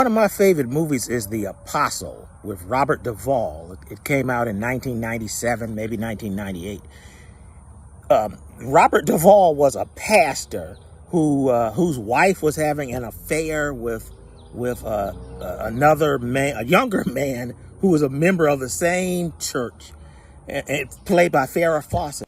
One of my favorite movies is The Apostle with Robert Duvall. It came out in 1997, maybe 1998. Robert Duvall was a pastor whose wife was having an affair with another man, a younger man who was a member of the same church, and played by Farrah Fawcett.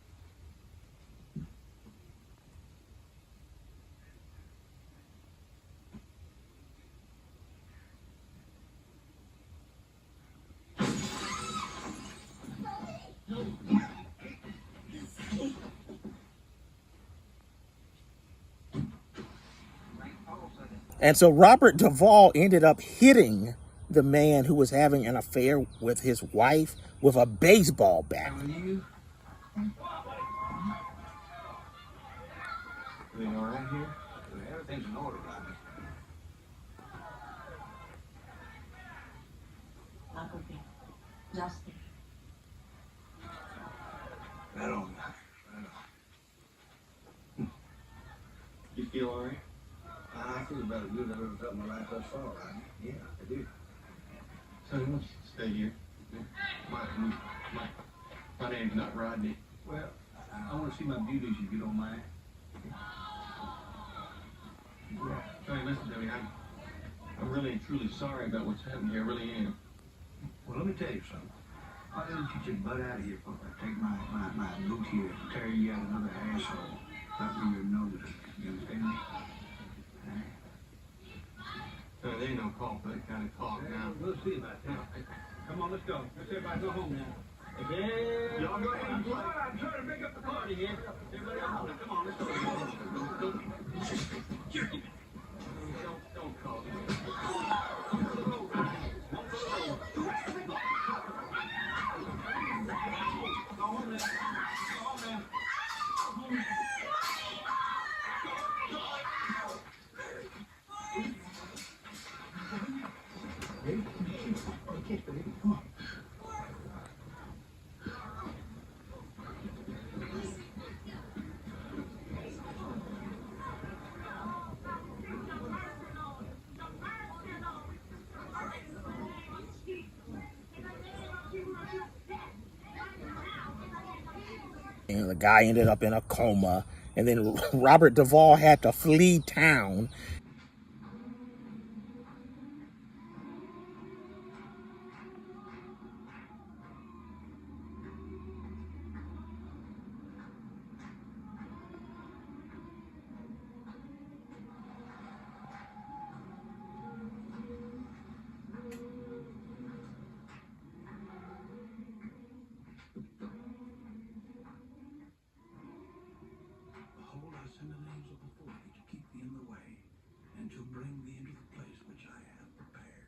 And so Robert Duvall ended up hitting the man who was having an affair with his wife with a baseball bat. Everything all right here? Everything's in order, Rodney. Right on. You feel all right? I feel about as good as I've ever felt in my life thus far, Rodney. Yeah, I do. So you want to stay here? My name's not Rodney. Well, I want to see my beauties if you don't mind. Hey, listen to me. I'm really and truly sorry about what's happened here. I really am. Well, let me tell you something. Why don't you just butt out of here before I take my boot here and tear you out another asshole right where your nose is. You understand me? There ain't no call for that kind of talk now. We'll see about that. Come on, let's go. Let's everybody go home now. Okay. Y'all go ahead and play. I'm trying to make up the party here. Everybody go home now. Come on, let's go. Don't call me. And the guy ended up in a coma, and then Robert Duvall had to flee town. Behold, I send an angel before thee to keep thee in the way, and to bring thee into the place which I have prepared.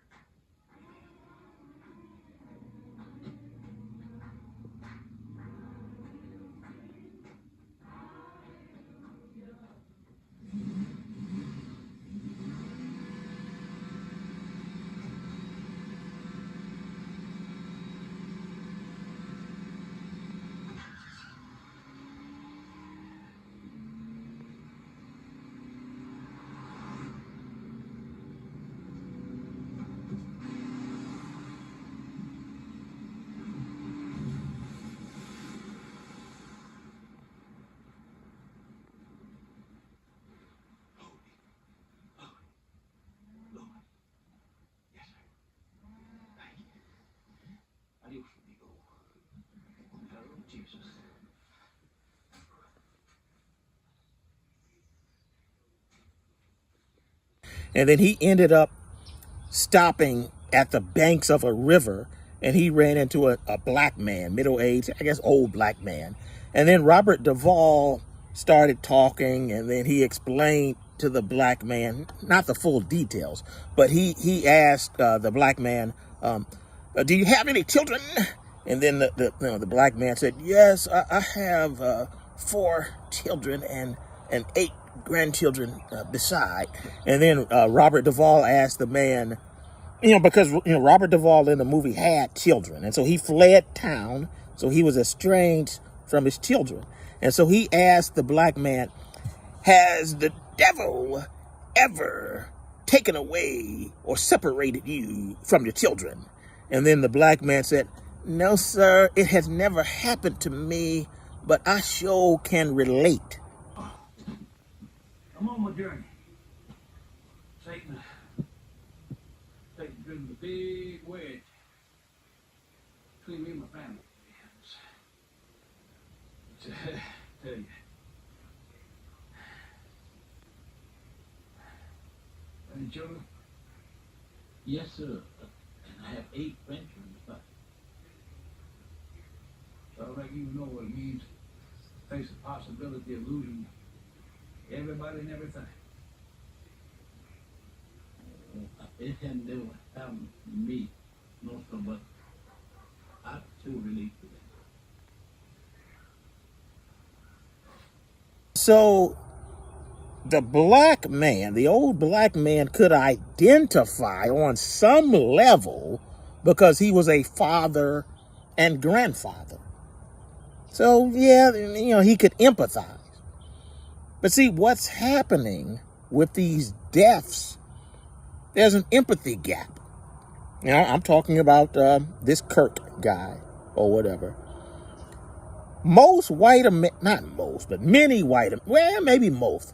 Adios, amigo. Hello, Jesus. And then he ended up stopping at the banks of a river, and he ran into a black man, middle-aged, I guess old black man. And then Robert Duvall started talking, and then he explained to the black man, not the full details, but he asked the black man, do you have any children? And then the black man said, yes, I have 4 children and 8 grandchildren beside. And then Robert Duvall asked the man, because Robert Duvall in the movie had children, and so he fled town, so he was estranged from his children. And so he asked the black man, has the devil ever taken away or separated you from your children? And then the black man said, no, sir, it has never happened to me, but I sure can relate. I'm on my journey. Satan has driven a big wedge between me and my family. Tell you. Any children? Yes, sir. And I have 8 grandchildren. So I reckon you know what it means to face the possibility of losing everybody and everything. It had never happened to me, no, sir, but I too relate to that. So the black man, the old black man, could identify on some level because he was a father and grandfather. So, yeah, he could empathize. But see, what's happening with these deaths, there's an empathy gap. I'm talking about this Kirk guy or whatever. Most white not most, but many white, well, maybe most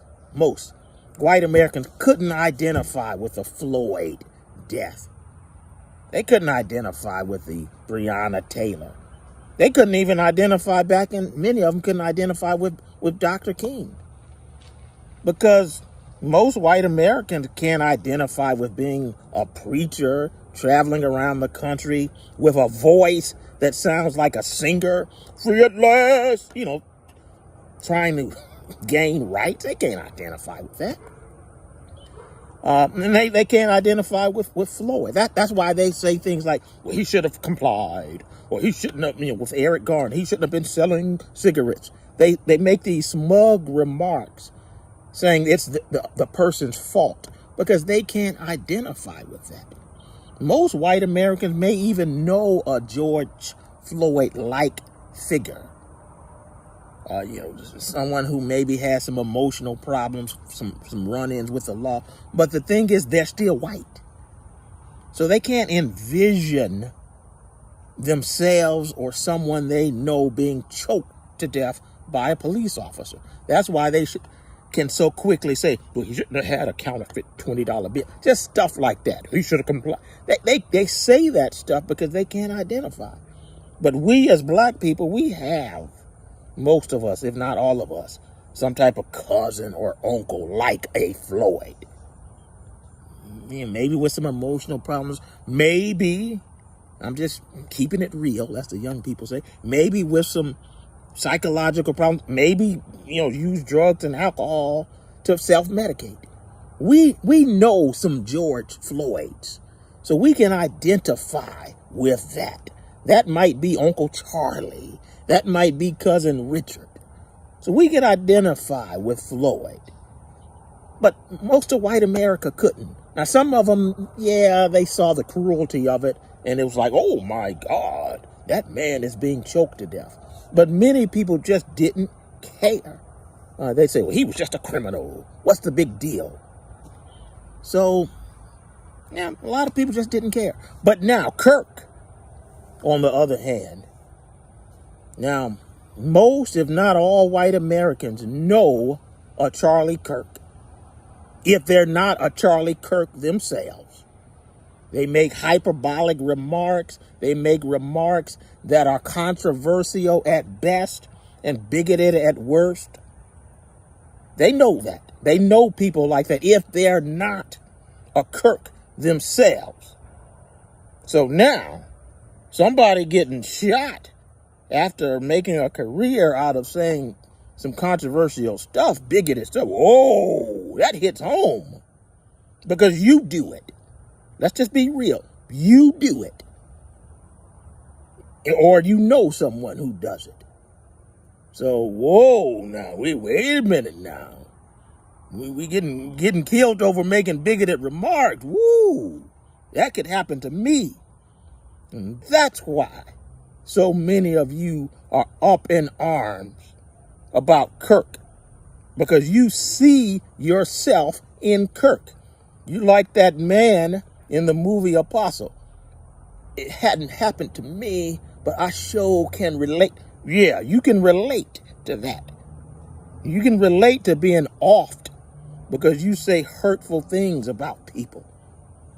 white Americans couldn't identify with the Floyd death. They couldn't identify with the Breonna Taylor. They couldn't even identify many of them couldn't identify with Dr. King. Because most white Americans can't identify with being a preacher, traveling around the country with a voice that sounds like a singer, free at last, trying to gain rights. They can't identify with that. And they can't identify with Floyd. That's why they say things like, well, he should have complied, or he shouldn't have, with Eric Garner, he shouldn't have been selling cigarettes. They make these smug remarks saying it's the person's fault because they can't identify with that. Most white Americans may even know a George Floyd-like figure. Someone who maybe has some emotional problems, some run-ins with the law. But the thing is, they're still white. So they can't envision themselves or someone they know being choked to death by a police officer. That's why they can so quickly say, well, he shouldn't have had a counterfeit $20 bill. Just stuff like that. He should have complied. They say that stuff because they can't identify. But we as black people, we have, most of us, if not all of us, some type of cousin or uncle like a Floyd. Maybe with some emotional problems. Maybe, I'm just keeping it real, that's the young people say. Maybe with some psychological problems. Maybe, use drugs and alcohol to self-medicate. We know some George Floyds. So we can identify with that. That might be Uncle Charlie. That might be Cousin Richard. So we can identify with Floyd. But most of white America couldn't. Now, some of them, they saw the cruelty of it, and it was like, oh my God, that man is being choked to death. But many people just didn't care. They say, well, he was just a criminal. What's the big deal? So, a lot of people just didn't care. But now, Kirk, on the other hand, now, most, if not all, white Americans know a Charlie Kirk. If they're not a Charlie Kirk themselves. They make hyperbolic remarks. They make remarks that are controversial at best and bigoted at worst. They know that. They know people like that if they're not a Kirk themselves. So now, somebody getting shot after making a career out of saying some controversial stuff, bigoted stuff, whoa, that hits home. Because you do it. Let's just be real. You do it. Or you know someone who does it. So, whoa, now, wait a minute now. We getting killed over making bigoted remarks. Woo, that could happen to me. And that's why so many of you are up in arms about Kirk. Because you see yourself in Kirk. You like that man in the movie Apostle. It hadn't happened to me, but I sure can relate. Yeah, you can relate to that. You can relate to being offed because you say hurtful things about people.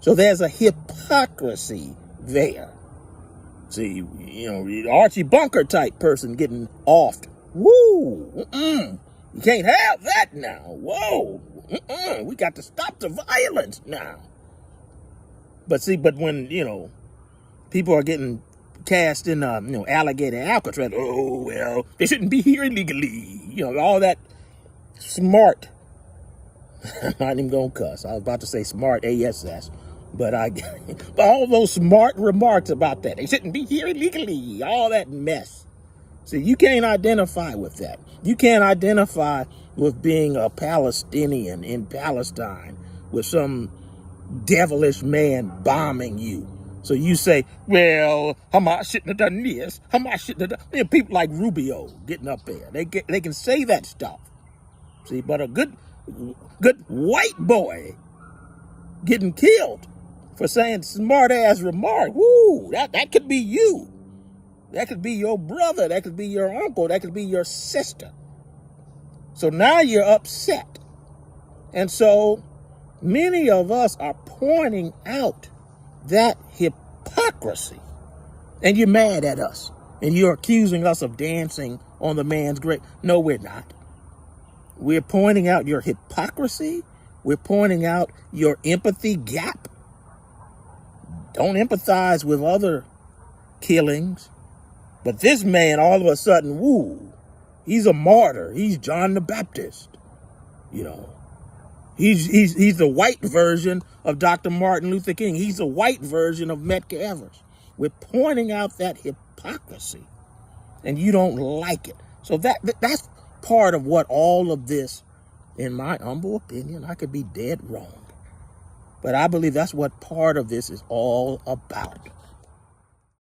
So there's a hypocrisy there. See, Archie Bunker type person getting offed. Woo! You can't have that now. Whoa! We got to stop the violence now. But when, people are getting cast in, alligator Alcatraz, oh, well, they shouldn't be here illegally. All that smart, I'm not even going to cuss. I was about to say smart ASS. But all those smart remarks about that. They shouldn't be here illegally. All that mess. See, you can't identify with that. You can't identify with being a Palestinian in Palestine with some devilish man bombing you. So you say, well, Hamas shouldn't have done this. Hamas shouldn't have done. People like Rubio getting up there. They can say that stuff. See, but a good white boy getting killed for saying smart-ass remark. Woo, that could be you. That could be your brother. That could be your uncle. That could be your sister. So now you're upset. And so many of us are pointing out that hypocrisy. And you're mad at us. And you're accusing us of dancing on the man's grave. No, we're not. We're pointing out your hypocrisy. We're pointing out your empathy gap. Don't empathize with other killings. But this man, all of a sudden, woo, he's a martyr. He's John the Baptist. He's the white version of Dr. Martin Luther King. He's the white version of Medgar Evers. We're pointing out that hypocrisy, and you don't like it. So that's part of what all of this, in my humble opinion, I could be dead wrong. But I believe that's what part of this is all about.